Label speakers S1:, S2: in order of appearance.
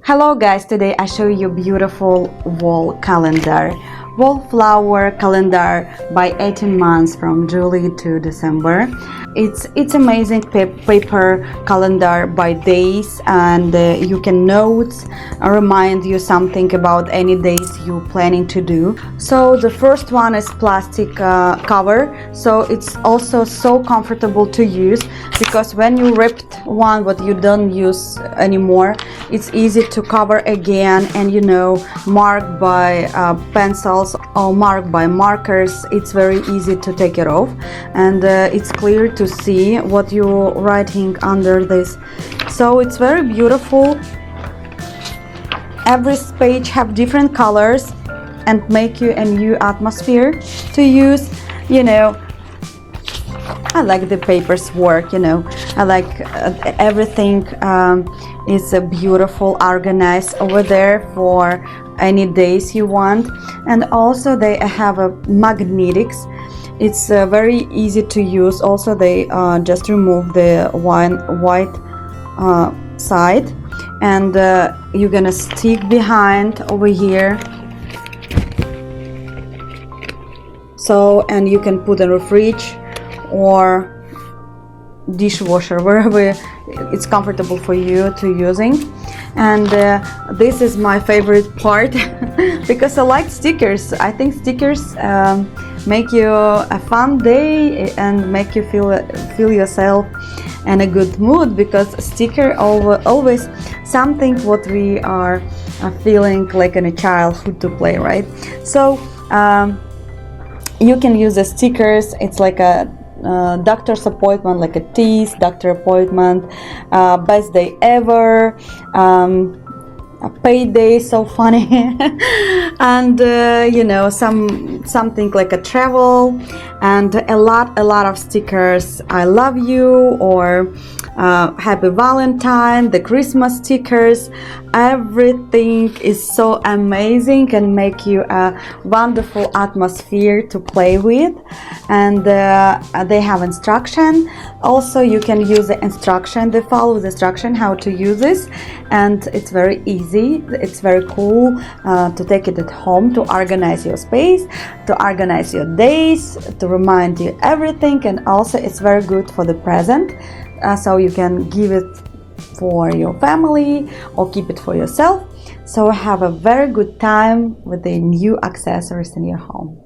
S1: Hello guys, today I show you beautiful wall calendar. Wallflower calendar by 18 months from July to December. It's amazing paper calendar by days, and you can notes remind you something about any days you planning to do. So the first one is plastic cover, so it's also so comfortable to use, because when you ripped one what you don't use anymore, it's easy to cover again, and mark by pencils or mark by markers. It's very easy to take it off, and it's clear to see what you're writing under this. So it's very beautiful. Every page have different colors and make you a new atmosphere to use. I like the paper's work, I like everything is beautiful, organized over there for any days you want. And also they have a magnetics. It's very easy to use. Also they just remove the white side, and you're gonna stick behind over here. So, and you can put in a fridge or dishwasher, wherever it's comfortable for you to using. And this is my favorite part because I like stickers. I think stickers make you a fun day and make you feel yourself in a good mood, because sticker always something what we are feeling like in a childhood to play, right? So you can use the stickers. It's like a doctor's appointment, like a teeth, doctor appointment, best day ever, a payday, so funny, and something like a travel, and a lot of stickers. I love you, or happy Valentine, the Christmas stickers. Everything is so amazing and make you a wonderful atmosphere to play with. And they have instruction. Also you can use the instruction. They follow the instruction how to use this, and it's very easy. It's very cool to take it at home, to organize your space, to organize your days, to remind you everything. And also it's very good for the present. So you can give it for your family or keep it for yourself. So have a very good time with the new accessories in your home.